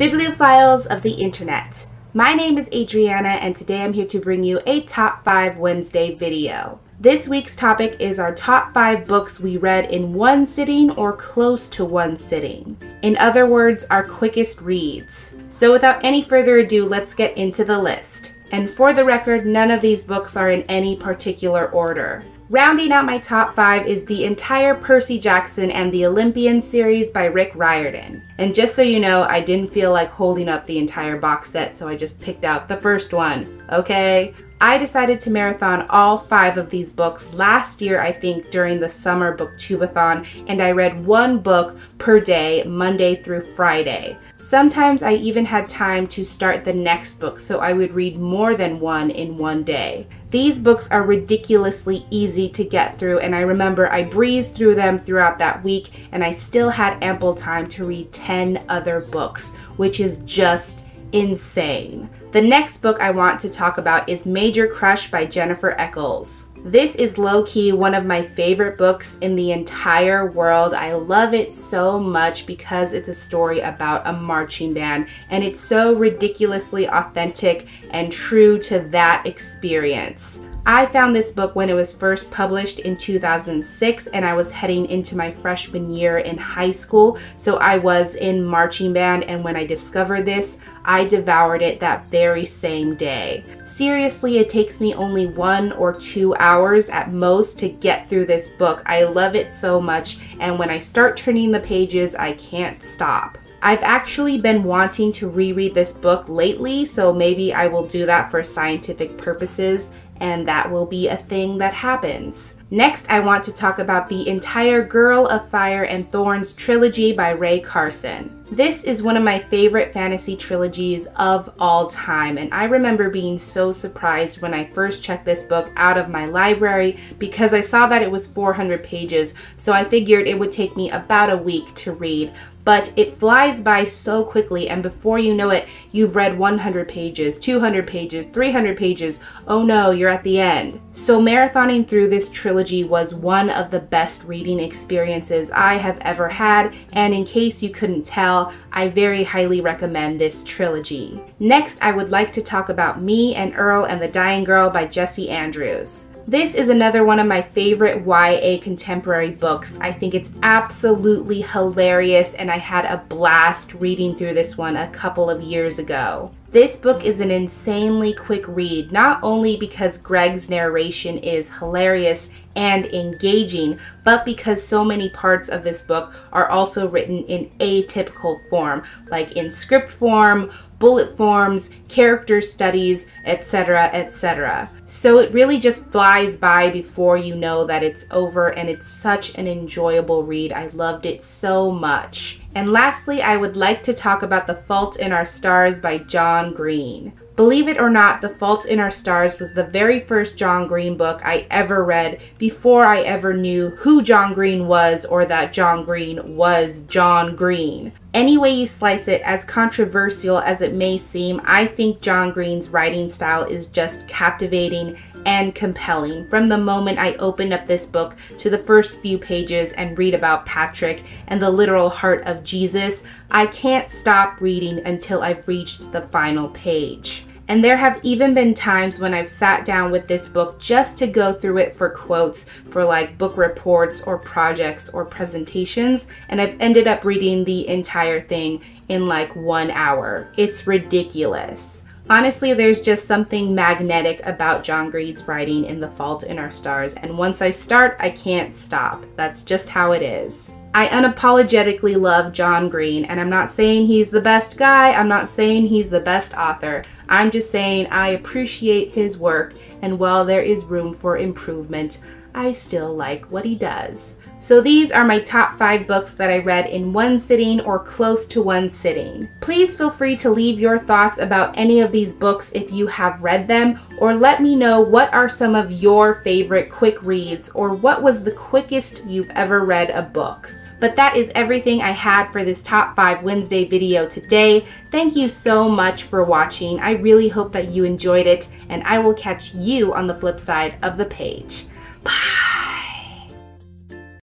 Bibliophiles of the Internet. My name is Adriana and today I'm here to bring you a Top 5 Wednesday video. This week's topic is our top 5 books we read in one sitting or close to one sitting. In other words, our quickest reads. So without any further ado, let's get into the list. And for the record, none of these books are in any particular order. Rounding out my top 5 is the entire Percy Jackson and the Olympian series by Rick Riordan. And just so you know, I didn't feel like holding up the entire box set, so I just picked out the first one, okay? I decided to marathon all 5 of these books last year, I think, during the summer booktubeathon, and I read one book per day, Monday through Friday. Sometimes I even had time to start the next book, so I would read more than one in one day. These books are ridiculously easy to get through, and I remember I breezed through them throughout that week, and I still had ample time to read 10 other books, which is just insane. The next book I want to talk about is Major Crush by Jennifer Eccles. This is low-key one of my favorite books in the entire world. I love it so much because it's a story about a marching band, and it's so ridiculously authentic and true to that experience. I found this book when it was first published in 2006, and I was heading into my freshman year in high school, so I was in marching band, and when I discovered this, I devoured it that very same day. Seriously, it takes me only 1 or 2 hours at most to get through this book. I love it so much, and when I start turning the pages, I can't stop. I've actually been wanting to reread this book lately, so maybe I will do that for scientific purposes, and that will be a thing that happens. Next, I want to talk about the entire Girl of Fire and Thorns trilogy by Ray Carson. This is one of my favorite fantasy trilogies of all time, and I remember being so surprised when I first checked this book out of my library because I saw that it was 400 pages, so I figured it would take me about a week to read. But it flies by so quickly, and before you know it, you've read 100 pages, 200 pages, 300 pages. Oh no, you're at the end. So marathoning through this trilogy was one of the best reading experiences I have ever had, and in case you couldn't tell, I very highly recommend this trilogy. Next, I would like to talk about Me and Earl and the Dying Girl by Jessie Andrews. This is another one of my favorite YA contemporary books. I think it's absolutely hilarious, and I had a blast reading through this one a couple of years ago. This book is an insanely quick read, not only because Greg's narration is hilarious and engaging, but because so many parts of this book are also written in atypical form, like in script form, bullet forms, character studies, etc., etc. So it really just flies by before you know that it's over, and it's such an enjoyable read. I loved it so much. And lastly, I would like to talk about The Fault in Our Stars by John Green. Believe it or not, The Fault in Our Stars was the very first John Green book I ever read before I ever knew who John Green was or that John Green was John Green. Any way you slice it, as controversial as it may seem, I think John Green's writing style is just captivating and compelling. From the moment I opened up this book to the first few pages and read about Patrick and the literal heart of Jesus, I can't stop reading until I've reached the final page. And there have even been times when I've sat down with this book just to go through it for quotes for like book reports or projects or presentations, and I've ended up reading the entire thing in like 1 hour. It's ridiculous. Honestly, there's just something magnetic about John Green's writing in The Fault in Our Stars, and once I start, I can't stop. That's just how it is. I unapologetically love John Green, and I'm not saying he's the best guy, I'm not saying he's the best author. I'm just saying I appreciate his work, and while there is room for improvement, I still like what he does. So these are my top 5 books that I read in one sitting or close to one sitting. Please feel free to leave your thoughts about any of these books if you have read them, or let me know what are some of your favorite quick reads, or what was the quickest you've ever read a book. But that is everything I had for this Top 5 Wednesday video today. Thank you so much for watching. I really hope that you enjoyed it, and I will catch you on the flip side of the page. Bye!